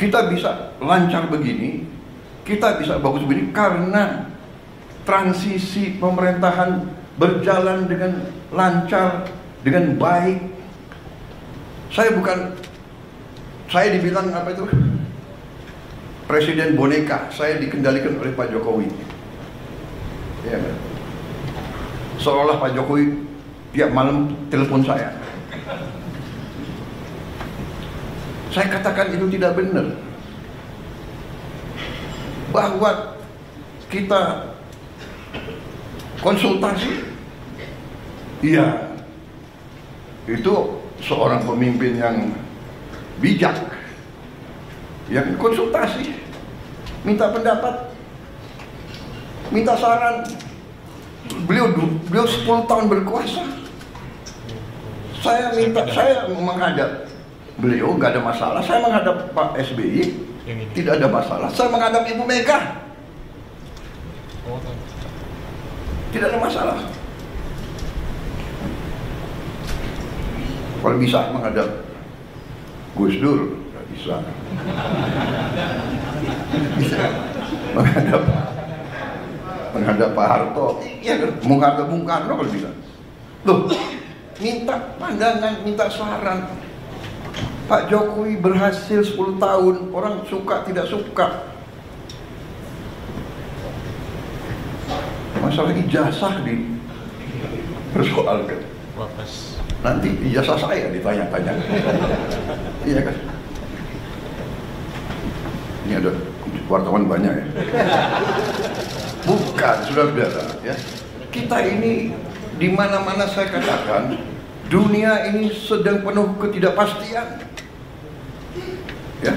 kita bisa lancar begini, kita bisa bagus begini karena transisi pemerintahan berjalan dengan lancar, dengan baik. Saya dibilang apa itu? Presiden boneka, saya dikendalikan oleh Pak Jokowi. Ya, seolah Pak Jokowi tiap malam telepon saya. Saya katakan itu tidak benar. Bahwa kita konsultasi, iya, itu seorang pemimpin yang bijak, yang konsultasi, minta pendapat, minta saran. Beliau 10 tahun berkuasa. Saya menghadap beliau nggak ada masalah. Saya menghadap Pak SBY tidak ada masalah. Saya menghadap Ibu Mega tidak ada masalah. Kalau bisa menghadap Gus Dur, nggak bisa. Bisa menghadap Pak Harto, ya kan? Menghadap Bung Karno kalau bisa. Loh, minta pandangan, minta saran. Pak Jokowi berhasil 10 tahun, orang suka tidak suka. Masalah ijazah dipersoalkan. Nanti ijazah saya ditanya-tanya. Iya kan? Ini ada wartawan banyak ya. Bukan, saudara-saudara ya. Kita ini di mana-mana saya katakan, dunia ini sedang penuh ketidakpastian. Ya.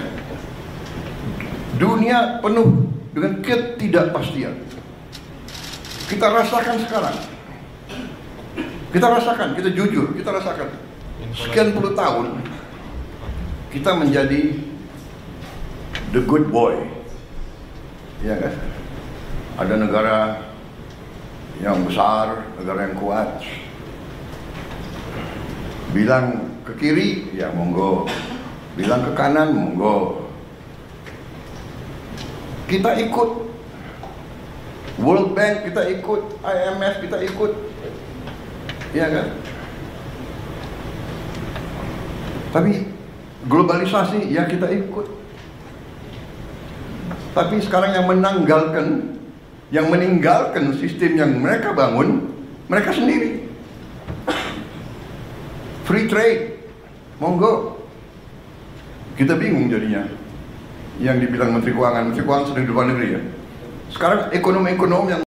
Dunia penuh dengan ketidakpastian. Kita rasakan sekarang. Kita rasakan, kita jujur, kita rasakan. Sekian puluh tahun kita menjadi the good boy. Ya kan? Ada negara yang besar, negara yang kuat. Bilang ke kiri, ya monggo. Bilang ke kanan, monggo. Kita ikut World Bank, kita ikut IMF, kita ikut. Ya kan? Tapi globalisasi, ya kita ikut. Tapi sekarang yang meninggalkan sistem yang mereka bangun, mereka sendiri. Free trade, monggo. Kita bingung jadinya. Yang dibilang Menteri Keuangan sudah di luar negeri ya. Sekarang ekonom-ekonom yang